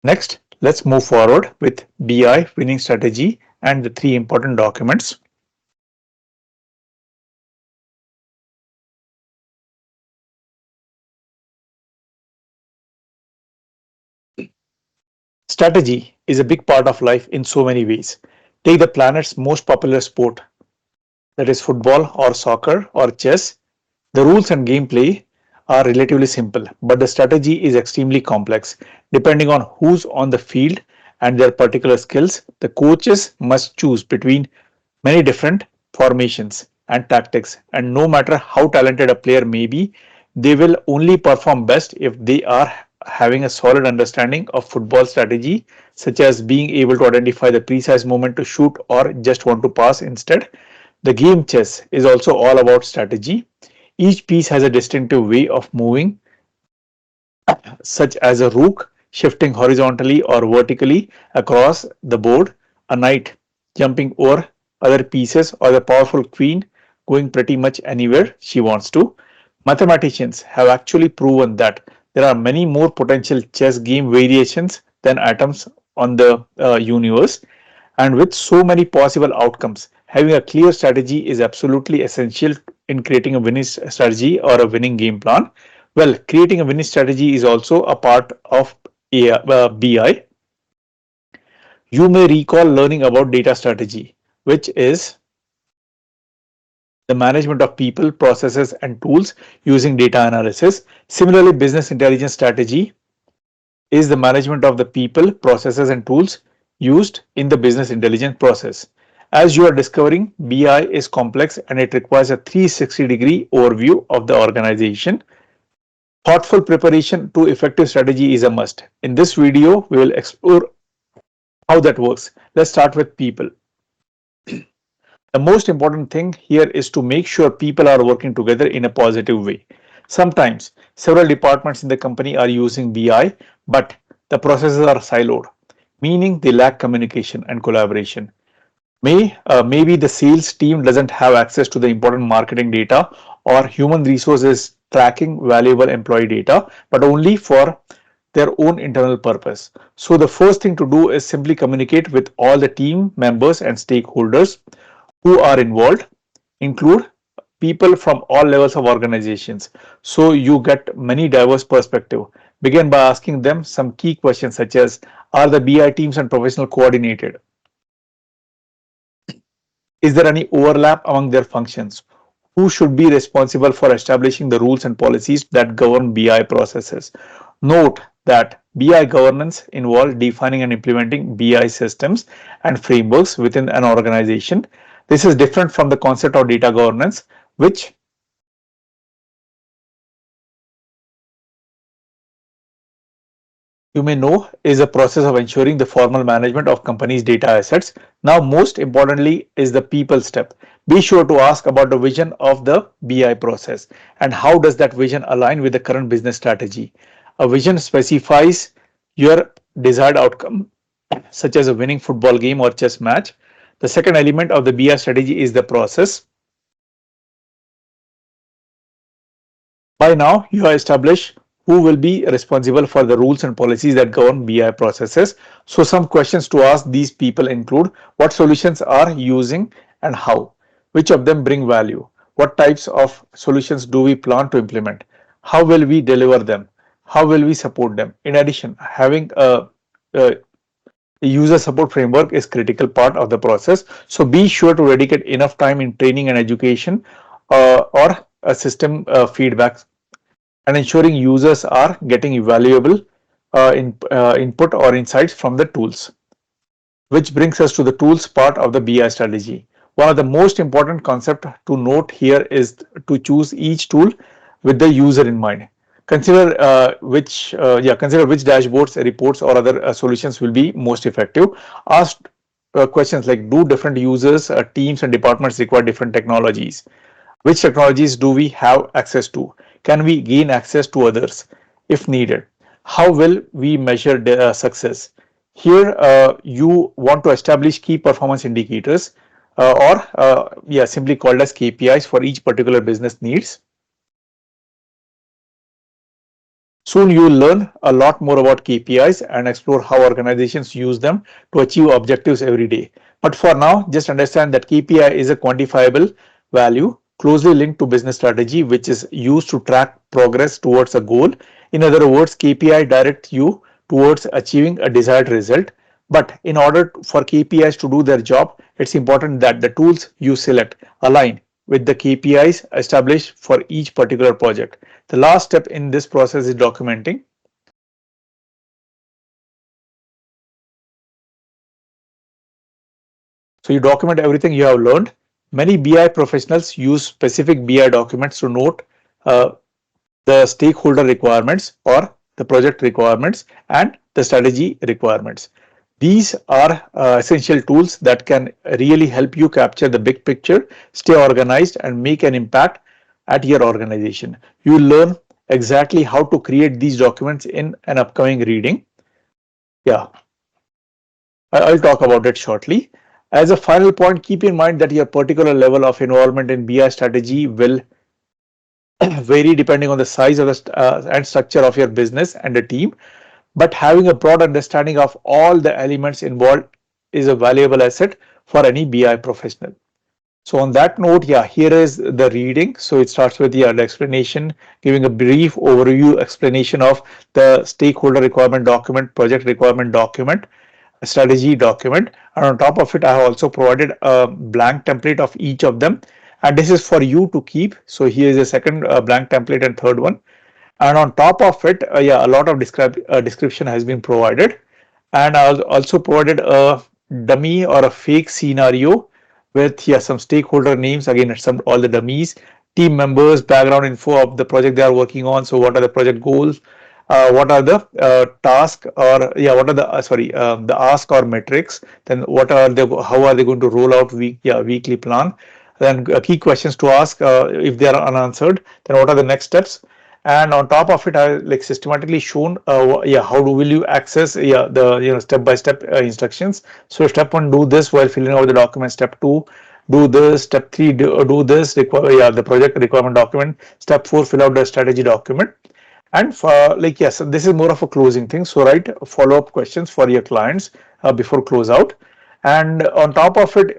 Next, let's move forward with BI winning strategy and the three important documents. Strategy is a big part of life in so many ways. Take the planet's most popular sport, that is football or soccer or chess. The rules and gameplay are relatively simple, but the strategy is extremely complex. Depending on who's on the field and their particular skills, the coaches must choose between many different formations and tactics. And no matter how talented a player may be, they will only perform best if they are having a solid understanding of football strategy, such as being able to identify the precise moment to shoot or just want to pass instead. The game chess is also all about strategy. Each piece has a distinctive way of moving, such as a rook shifting horizontally or vertically across the board, a knight jumping over other pieces, or the powerful queen going pretty much anywhere she wants to. Mathematicians have actually proven that there are many more potential chess game variations than atoms on the universe, and with so many possible outcomes, having a clear strategy is absolutely essential in creating a winning strategy or a winning game plan. Well, creating a winning strategy is also a part of BI. You may recall learning about data strategy, which is the management of people, processes, and tools using data analysis. Similarly, business intelligence strategy is the management of the people, processes, and tools used in the business intelligence process. As you are discovering, BI is complex and it requires a 360-degree overview of the organization. Thoughtful preparation to effective strategy is a must. In this video, we will explore how that works. Let's start with people. The most important thing here is to make sure people are working together in a positive way. Sometimes several departments in the company are using BI, but the processes are siloed, meaning they lack communication and collaboration. Maybe the sales team doesn't have access to the important marketing data, or human resources tracking valuable employee data, but only for their own internal purpose. So the first thing to do is simply communicate with all the team members and stakeholders who are involved. Include people from all levels of organizations, so you get many diverse perspective. Begin by asking them some key questions such as, are the BI teams and professional coordinated? Is there any overlap among their functions? Who should be responsible for establishing the rules and policies that govern BI processes? Note that BI governance involves defining and implementing BI systems and frameworks within an organization. This is different from the concept of data governance, which you may know is a process of ensuring the formal management of company's data assets. Now, most importantly is the people step. Be sure to ask about the vision of the BI process and how does that vision align with the current business strategy. A vision specifies your desired outcome, such as a winning football game or chess match. The second element of the BI strategy is the process. By now, you have established who will be responsible for the rules and policies that govern BI processes. So some questions to ask these people include, what solutions are using and how? Which of them bring value? What types of solutions do we plan to implement? How will we deliver them? How will we support them? In addition, having a user support framework is critical part of the process. So be sure to dedicate enough time in training and education or a system feedback, and ensuring users are getting valuable input or insights from the tools. Which brings us to the tools part of the BI strategy. One of the most important concepts to note here is to choose each tool with the user in mind. Consider consider which dashboards, reports, or other solutions will be most effective. Ask questions like, do different users, teams, and departments require different technologies? Which technologies do we have access to? Can we gain access to others if needed? How will we measure success? Here, you want to establish key performance indicators or simply called as KPIs for each particular business needs. Soon you will learn a lot more about KPIs and explore how organizations use them to achieve objectives every day. But for now, just understand that KPI is a quantifiable value closely linked to business strategy, which is used to track progress towards a goal. In other words, KPI directs you towards achieving a desired result. But in order for KPIs to do their job, it's important that the tools you select align with the KPIs established for each particular project. The last step in this process is documenting. So you document everything you have learned. Many BI professionals use specific BI documents to note uh, the stakeholder requirements or the project requirements and the strategy requirements. These are essential tools that can really help you capture the big picture, stay organized, and make an impact at your organization. You learn exactly how to create these documents in an upcoming reading. Yeah, I'll talk about it shortly. As a final point, keep in mind that your particular level of involvement in BI strategy will vary depending on the size of the and structure of your business and the team. But having a broad understanding of all the elements involved is a valuable asset for any BI professional. So on that note, yeah, here is the reading. So it starts with the explanation, giving a brief overview explanation of the stakeholder requirement document, project requirement document, strategy document, and on top of it I have also provided a blank template of each of them, and this is for you to keep. So here is a second blank template and third one, and on top of it yeah, a lot of description has been provided, and I also provided a dummy or a fake scenario with, yeah, some stakeholder names, again some all the dummies, team members, background info of the project they are working on. So what are the project goals, what are the task, or yeah, what are the sorry the ask or metrics, then what are the, how are they going to roll out weekly plan, then key questions to ask if they are unanswered, then what are the next steps. And on top of it I like systematically shown yeah, how do will you access, yeah, the, you know, step by step instructions. So step 1, do this while filling out the document. Step 2, do this. Step 3, do this, require, yeah, the project requirement document. Step 4, fill out the strategy document. And for, like, yes, this is more of a closing thing, so write follow-up questions for your clients before close out. And on top of it,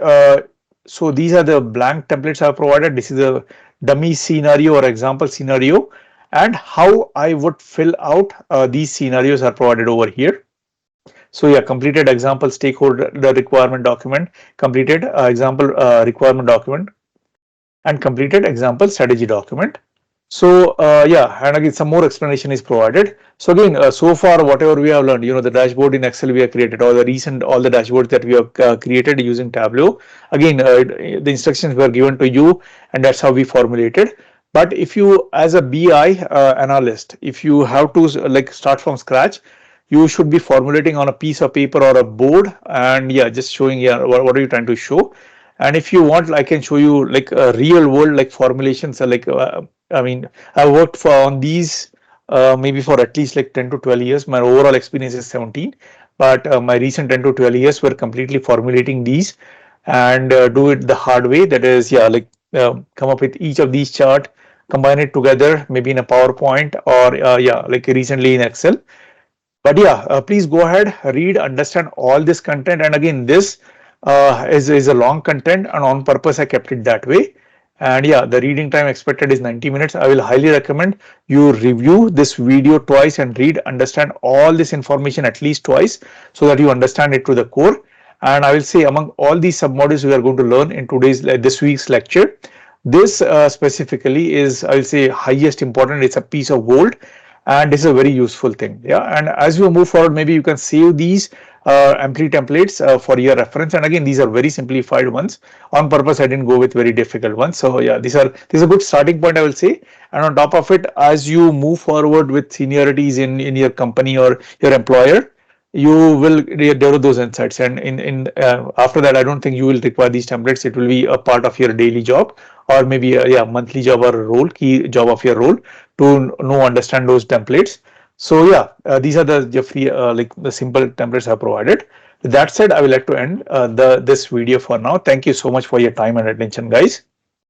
so these are the blank templates I have provided. This is a dummy scenario or example scenario, and how I would fill out these scenarios are provided over here. So yeah, completed example stakeholder the requirement document, completed example requirement document, and completed example strategy document. So yeah, and again some more explanation is provided. So again, so far whatever we have learned, you know, the dashboard in Excel we have created, or the recent all the dashboards that we have created using Tableau. Again, the instructions were given to you, and that's how we formulated. But if you, as a BI analyst, if you have to like start from scratch, you should be formulating on a piece of paper or a board, and yeah, just showing, yeah, what are you trying to show. And if you want, I can show you like a real world like formulations, like I mean, I worked for on these maybe for at least like 10 to 12 years. My overall experience is 17, but my recent 10 to 12 years were completely formulating these, and do it the hard way. That is, yeah, like come up with each of these chart, combine it together, maybe in a PowerPoint, or yeah, like recently in Excel. But yeah, please go ahead, read, understand all this content. And again, this is a long content, and on purpose I kept it that way. And yeah, the reading time expected is 90 minutes. I will highly recommend you review this video twice and read, understand all this information at least twice, so that you understand it to the core. And I will say, among all these submodules we are going to learn in today's this week's lecture, this specifically is, I will say, highest important. It's a piece of gold, and this is a very useful thing. Yeah, and as you move forward, maybe you can save these empty templates for your reference. And again, these are very simplified ones. On purpose I didn't go with very difficult ones. So yeah, this is a good starting point, I will say. And on top of it, as you move forward with seniorities in your company or your employer, you will develop those insights. And in after that, I don't think you will require these templates. It will be a part of your daily job, or maybe a, yeah, monthly job or a role, key job of your role, to know, understand those templates. So yeah, these are the free like the simple templates I have provided. With that said, I would like to end this video for now. Thank you so much for your time and attention, guys.